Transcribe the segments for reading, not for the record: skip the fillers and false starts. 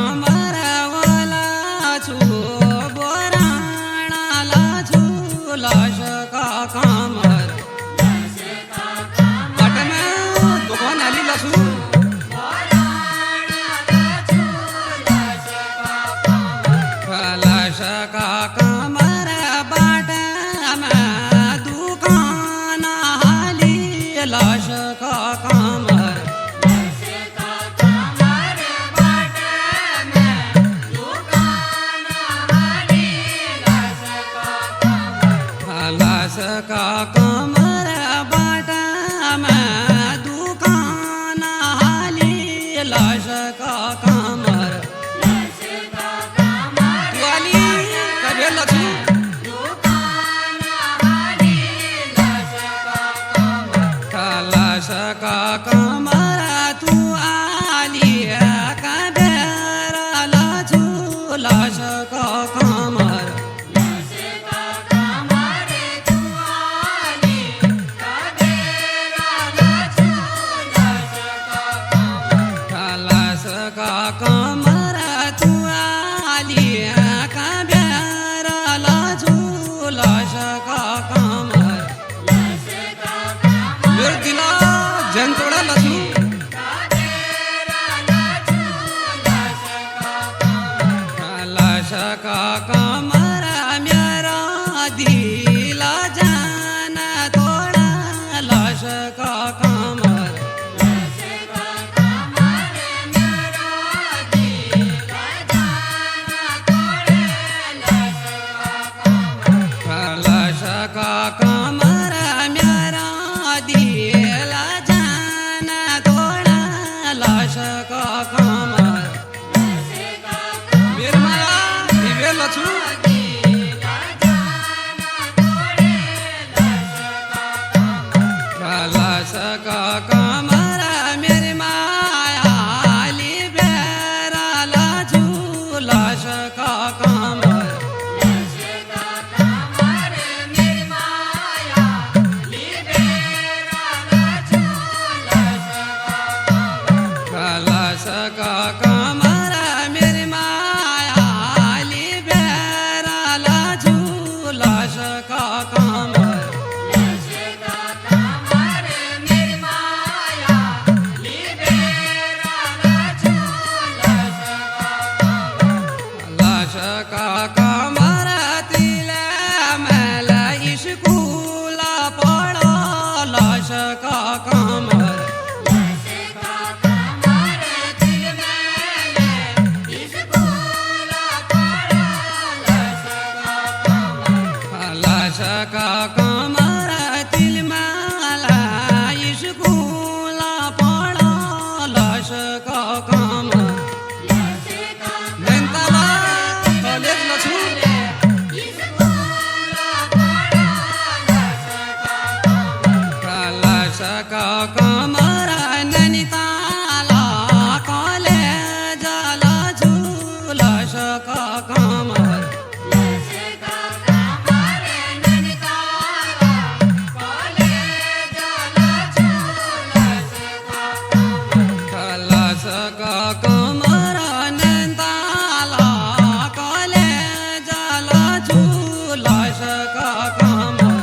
कमरवाला छु बोराणाला झूलाश का कमर पटना दुकान आली लसू लाश का कमर बाटमा दुकान आली लाश का कमर लाश का कमर बाटमा दुकान आली लाश का कमर वाली कबे लखू लाश का कमर तू आली कबेर लाजू लाश का कमर का कमर तू आली कबेर लाजू लाश का कमर मेरे दिला जन तोड़ा लसू लाश का कमर मेरा दिला जन तोड़ा लाश का कमर का कमर मेरा दिला जान तोड़ा लाश का कमर मेरे माया दिवे लछू लाश का कमर मेरे माया लिबेरा लाजू लाश का कमर लाश का कमर मेरी माया लिबेरा लाजू लाश का कमर लाश का कमर तिले मेला स्कूला पढ़ो लाश का कमर लाश का कमर तिल माला स्कूला पढ़ो लाश का कमर नैनताला कॉलेज लछू लाश का कमर नैनीताला कॉलेज लाजू लाश का कमर लाश का कमर नैनताला कॉलेज लाजू लाश का कमर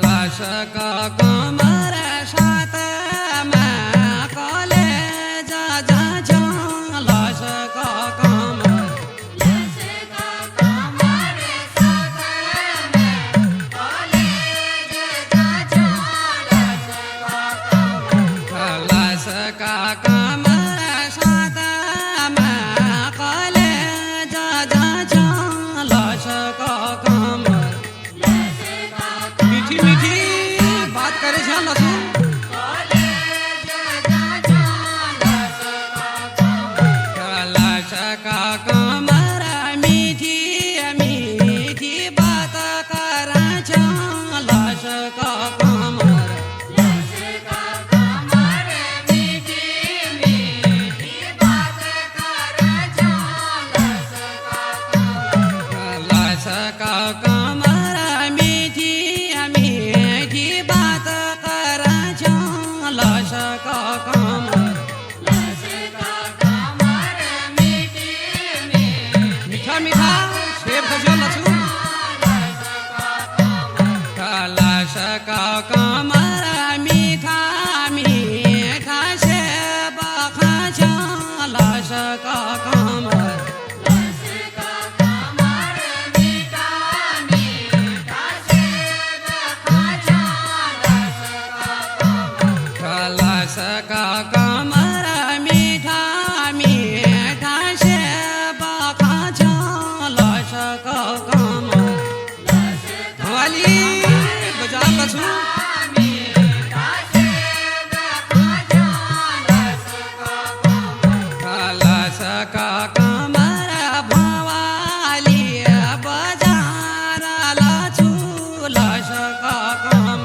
लाश का कमर सातमा कॉलेज जा लाश का कमर लाश का कमर सातमा कॉलेज जा लाश का कमर मीठी मीठी बात करे छा लसू लाश का कमर मीठी मीठी बात कर लाश का कमर लाश का कमर मीठी बजाएको छु कलशका कमर भवाली बजार लाछु लशका कमर